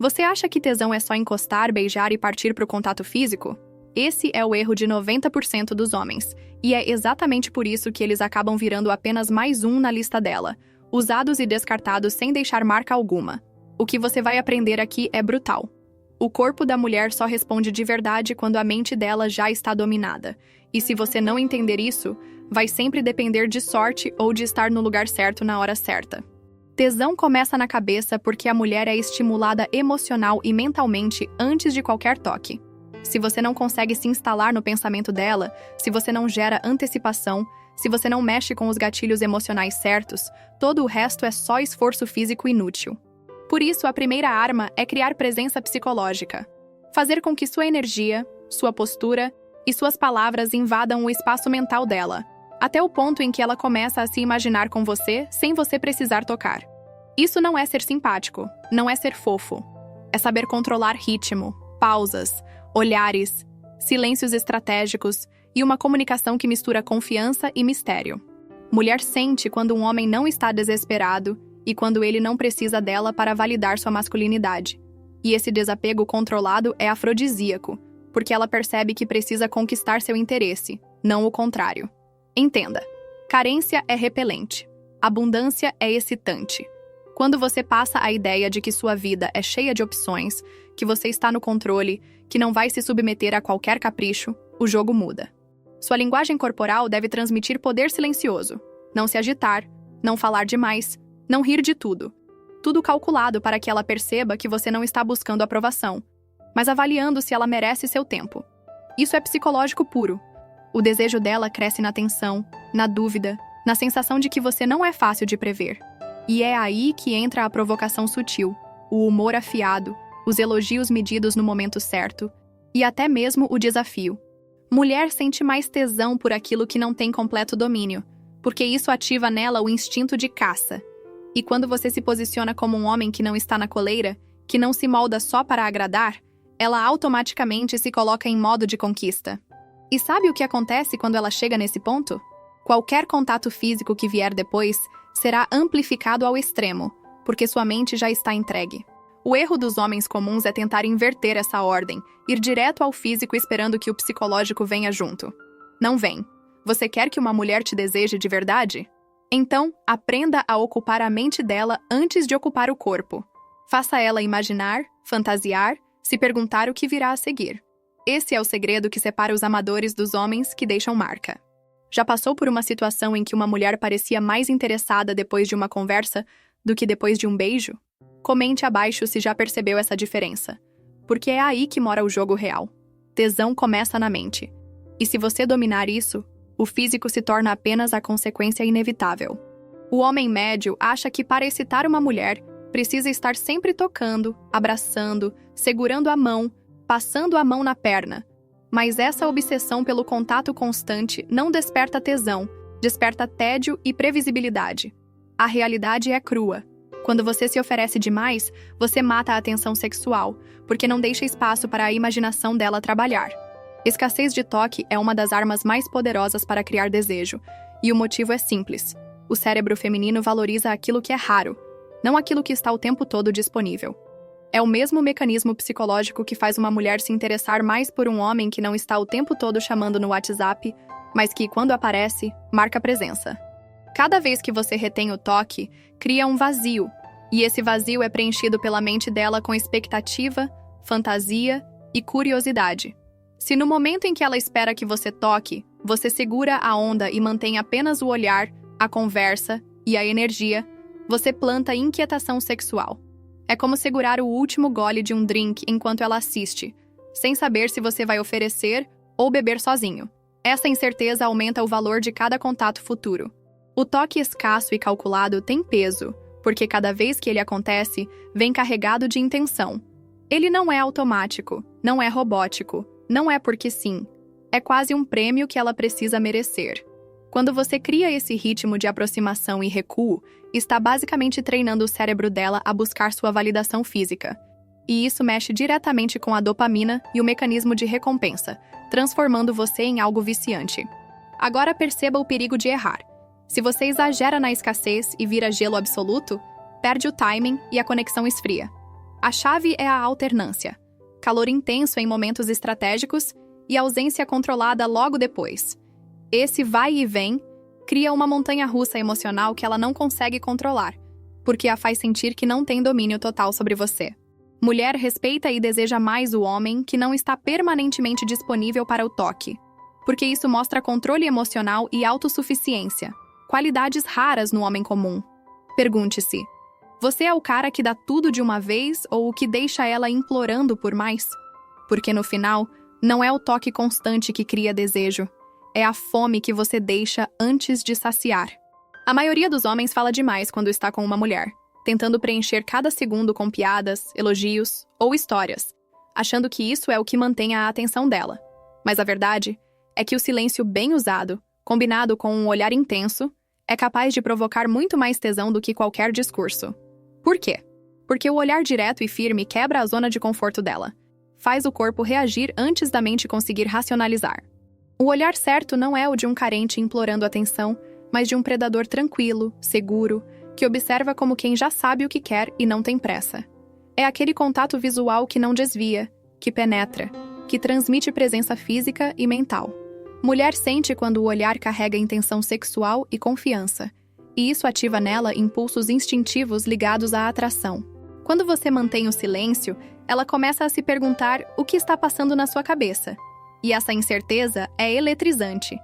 Você acha que tesão é só encostar, beijar e partir para o contato físico? Esse é o erro de 90% dos homens, e é exatamente por isso que eles acabam virando apenas mais um na lista dela, usados e descartados sem deixar marca alguma. O que você vai aprender aqui é brutal. O corpo da mulher só responde de verdade quando a mente dela já está dominada, e se você não entender isso, vai sempre depender de sorte ou de estar no lugar certo na hora certa. Tesão começa na cabeça porque a mulher é estimulada emocional e mentalmente antes de qualquer toque. Se você não consegue se instalar no pensamento dela, se você não gera antecipação, se você não mexe com os gatilhos emocionais certos, todo o resto é só esforço físico inútil. Por isso, a primeira arma é criar presença psicológica. Fazer com que sua energia, sua postura e suas palavras invadam o espaço mental dela, até o ponto em que ela começa a se imaginar com você sem você precisar tocar. Isso não é ser simpático, não é ser fofo. É saber controlar ritmo, pausas, olhares, silêncios estratégicos e uma comunicação que mistura confiança e mistério. Mulher sente quando um homem não está desesperado e quando ele não precisa dela para validar sua masculinidade. E esse desapego controlado é afrodisíaco, porque ela percebe que precisa conquistar seu interesse, não o contrário. Entenda, carência é repelente, abundância é excitante. Quando você passa a ideia de que sua vida é cheia de opções, que você está no controle, que não vai se submeter a qualquer capricho, o jogo muda. Sua linguagem corporal deve transmitir poder silencioso. Não se agitar, não falar demais, não rir de tudo. Tudo calculado para que ela perceba que você não está buscando aprovação, mas avaliando se ela merece seu tempo. Isso é psicológico puro. O desejo dela cresce na tensão, na dúvida, na sensação de que você não é fácil de prever. E é aí que entra a provocação sutil, o humor afiado, os elogios medidos no momento certo, e até mesmo o desafio. Mulher sente mais tesão por aquilo que não tem completo domínio, porque isso ativa nela o instinto de caça. E quando você se posiciona como um homem que não está na coleira, que não se molda só para agradar, ela automaticamente se coloca em modo de conquista. E sabe o que acontece quando ela chega nesse ponto? Qualquer contato físico que vier depois será amplificado ao extremo, porque sua mente já está entregue. O erro dos homens comuns é tentar inverter essa ordem, ir direto ao físico esperando que o psicológico venha junto. Não vem. Você quer que uma mulher te deseje de verdade? Então, aprenda a ocupar a mente dela antes de ocupar o corpo. Faça ela imaginar, fantasiar, se perguntar o que virá a seguir. Esse é o segredo que separa os amadores dos homens que deixam marca. Já passou por uma situação em que uma mulher parecia mais interessada depois de uma conversa do que depois de um beijo? Comente abaixo se já percebeu essa diferença, porque é aí que mora o jogo real. Tesão começa na mente. E se você dominar isso, o físico se torna apenas a consequência inevitável. O homem médio acha que para excitar uma mulher, precisa estar sempre tocando, abraçando, segurando a mão, passando a mão na perna. Mas essa obsessão pelo contato constante não desperta tesão, desperta tédio e previsibilidade. A realidade é crua. Quando você se oferece demais, você mata a atenção sexual, porque não deixa espaço para a imaginação dela trabalhar. Escassez de toque é uma das armas mais poderosas para criar desejo, e o motivo é simples. O cérebro feminino valoriza aquilo que é raro, não aquilo que está o tempo todo disponível. É o mesmo mecanismo psicológico que faz uma mulher se interessar mais por um homem que não está o tempo todo chamando no WhatsApp, mas que, quando aparece, marca presença. Cada vez que você retém o toque, cria um vazio, e esse vazio é preenchido pela mente dela com expectativa, fantasia e curiosidade. Se no momento em que ela espera que você toque, você segura a onda e mantém apenas o olhar, a conversa e a energia, você planta inquietação sexual. É como segurar o último gole de um drink enquanto ela assiste, sem saber se você vai oferecer ou beber sozinho. Essa incerteza aumenta o valor de cada contato futuro. O toque escasso e calculado tem peso, porque cada vez que ele acontece, vem carregado de intenção. Ele não é automático, não é robótico, não é porque sim. É quase um prêmio que ela precisa merecer. Quando você cria esse ritmo de aproximação e recuo, está basicamente treinando o cérebro dela a buscar sua validação física. E isso mexe diretamente com a dopamina e o mecanismo de recompensa, transformando você em algo viciante. Agora perceba o perigo de errar. Se você exagera na escassez e vira gelo absoluto, perde o timing e a conexão esfria. A chave é a alternância. Calor intenso em momentos estratégicos e ausência controlada logo depois. Esse vai e vem cria uma montanha-russa emocional que ela não consegue controlar, porque a faz sentir que não tem domínio total sobre você. Mulher respeita e deseja mais o homem que não está permanentemente disponível para o toque, porque isso mostra controle emocional e autossuficiência, qualidades raras no homem comum. Pergunte-se: você é o cara que dá tudo de uma vez ou o que deixa ela implorando por mais? Porque no final, não é o toque constante que cria desejo, é a fome que você deixa antes de saciar. A maioria dos homens fala demais quando está com uma mulher, tentando preencher cada segundo com piadas, elogios ou histórias, achando que isso é o que mantém a atenção dela. Mas a verdade é que o silêncio bem usado, combinado com um olhar intenso, é capaz de provocar muito mais tesão do que qualquer discurso. Por quê? Porque o olhar direto e firme quebra a zona de conforto dela, faz o corpo reagir antes da mente conseguir racionalizar. O olhar certo não é o de um carente implorando atenção, mas de um predador tranquilo, seguro, que observa como quem já sabe o que quer e não tem pressa. É aquele contato visual que não desvia, que penetra, que transmite presença física e mental. Mulher sente quando o olhar carrega intenção sexual e confiança, e isso ativa nela impulsos instintivos ligados à atração. Quando você mantém o silêncio, ela começa a se perguntar o que está passando na sua cabeça. E essa incerteza é eletrizante.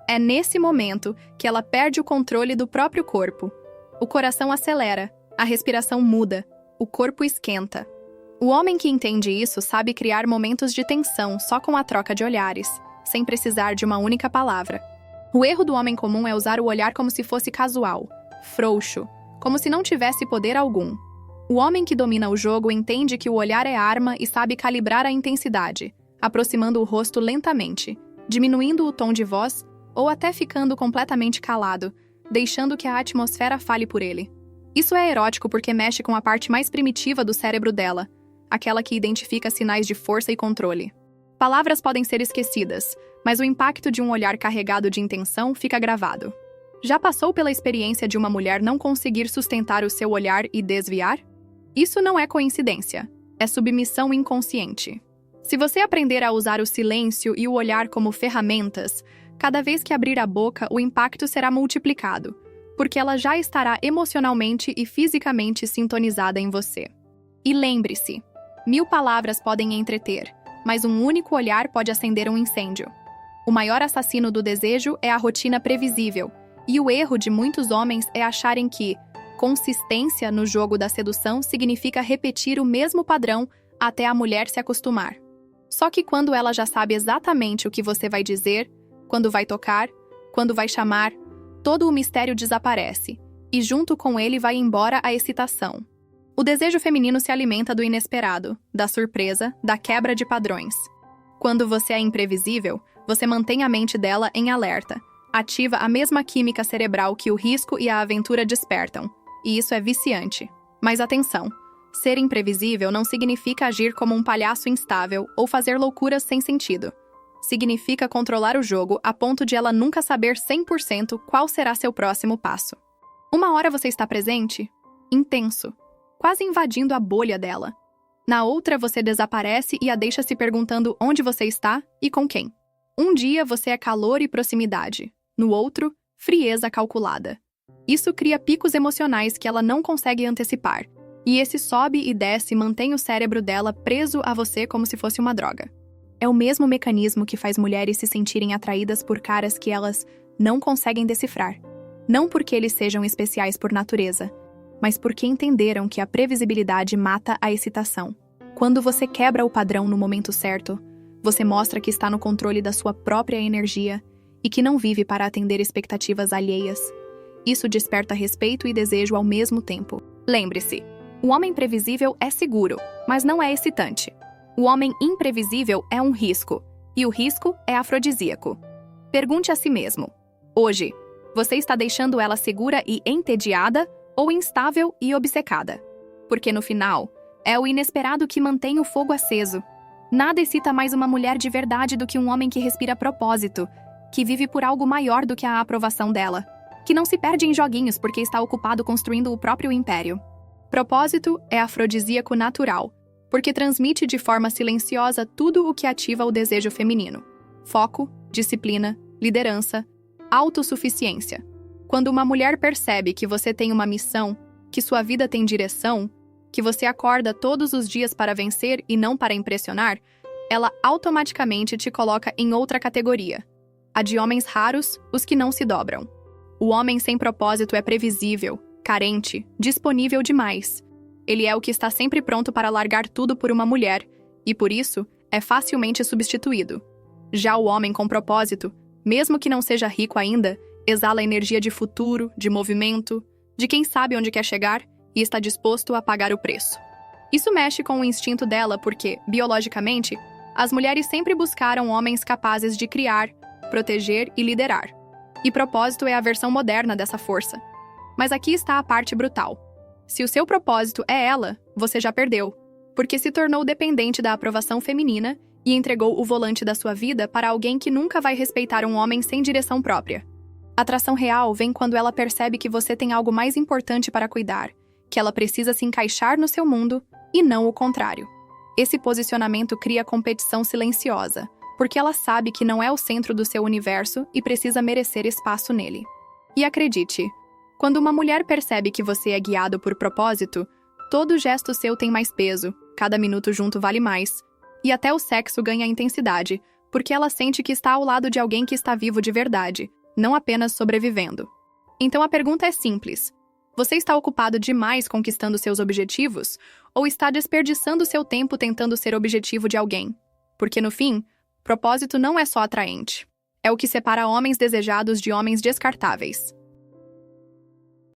É nesse momento que ela perde o controle do próprio corpo. O coração acelera, a respiração muda, o corpo esquenta. O homem que entende isso sabe criar momentos de tensão só com a troca de olhares, sem precisar de uma única palavra. O erro do homem comum é usar o olhar como se fosse casual, frouxo, como se não tivesse poder algum. O homem que domina o jogo entende que o olhar é arma e sabe calibrar a intensidade, aproximando o rosto lentamente, diminuindo o tom de voz ou até ficando completamente calado, deixando que a atmosfera fale por ele. Isso é erótico porque mexe com a parte mais primitiva do cérebro dela, aquela que identifica sinais de força e controle. Palavras podem ser esquecidas, mas o impacto de um olhar carregado de intenção fica gravado. Já passou pela experiência de uma mulher não conseguir sustentar o seu olhar e desviar? Isso não é coincidência, é submissão inconsciente. Se você aprender a usar o silêncio e o olhar como ferramentas, cada vez que abrir a boca, o impacto será multiplicado, porque ela já estará emocionalmente e fisicamente sintonizada em você. E lembre-se, 1000 palavras podem entreter, mas um único olhar pode acender um incêndio. O maior assassino do desejo é a rotina previsível, e o erro de muitos homens é acharem que consistência no jogo da sedução significa repetir o mesmo padrão até a mulher se acostumar. Só que quando ela já sabe exatamente o que você vai dizer, quando vai tocar, quando vai chamar, todo o mistério desaparece, e junto com ele vai embora a excitação. O desejo feminino se alimenta do inesperado, da surpresa, da quebra de padrões. Quando você é imprevisível, você mantém a mente dela em alerta, ativa a mesma química cerebral que o risco e a aventura despertam, e isso é viciante. Mas atenção! Ser imprevisível não significa agir como um palhaço instável ou fazer loucuras sem sentido. Significa controlar o jogo a ponto de ela nunca saber 100% qual será seu próximo passo. Uma hora você está presente, intenso, quase invadindo a bolha dela. Na outra, você desaparece e a deixa se perguntando onde você está e com quem. Um dia você é calor e proximidade, no outro, frieza calculada. Isso cria picos emocionais que ela não consegue antecipar, e esse sobe e desce mantém o cérebro dela preso a você como se fosse uma droga. É o mesmo mecanismo que faz mulheres se sentirem atraídas por caras que elas não conseguem decifrar. Não porque eles sejam especiais por natureza, mas porque entenderam que a previsibilidade mata a excitação. Quando você quebra o padrão no momento certo, você mostra que está no controle da sua própria energia e que não vive para atender expectativas alheias. Isso desperta respeito e desejo ao mesmo tempo. Lembre-se, o homem previsível é seguro, mas não é excitante. O homem imprevisível é um risco, e o risco é afrodisíaco. Pergunte a si mesmo: hoje, você está deixando ela segura e entediada ou instável e obcecada? Porque no final, é o inesperado que mantém o fogo aceso. Nada excita mais uma mulher de verdade do que um homem que respira propósito, que vive por algo maior do que a aprovação dela, que não se perde em joguinhos porque está ocupado construindo o próprio império. Propósito é afrodisíaco natural, porque transmite de forma silenciosa tudo o que ativa o desejo feminino: foco, disciplina, liderança, autossuficiência. Quando uma mulher percebe que você tem uma missão, que sua vida tem direção, que você acorda todos os dias para vencer e não para impressionar, ela automaticamente te coloca em outra categoria: a de homens raros, os que não se dobram. O homem sem propósito é previsível, carente, disponível demais. Ele é o que está sempre pronto para largar tudo por uma mulher, e por isso é facilmente substituído. Já o homem com propósito, mesmo que não seja rico ainda, exala energia de futuro, de movimento, de quem sabe onde quer chegar e está disposto a pagar o preço. Isso mexe com o instinto dela porque, biologicamente, as mulheres sempre buscaram homens capazes de criar, proteger e liderar. E propósito é a versão moderna dessa força. Mas aqui está a parte brutal. Se o seu propósito é ela, você já perdeu, porque se tornou dependente da aprovação feminina e entregou o volante da sua vida para alguém que nunca vai respeitar um homem sem direção própria. A atração real vem quando ela percebe que você tem algo mais importante para cuidar, que ela precisa se encaixar no seu mundo e não o contrário. Esse posicionamento cria competição silenciosa, porque ela sabe que não é o centro do seu universo e precisa merecer espaço nele. E acredite, quando uma mulher percebe que você é guiado por propósito, todo gesto seu tem mais peso, cada minuto junto vale mais, e até o sexo ganha intensidade, porque ela sente que está ao lado de alguém que está vivo de verdade, não apenas sobrevivendo. Então a pergunta é simples: você está ocupado demais conquistando seus objetivos, ou está desperdiçando seu tempo tentando ser objetivo de alguém? Porque no fim, propósito não é só atraente. É o que separa homens desejados de homens descartáveis.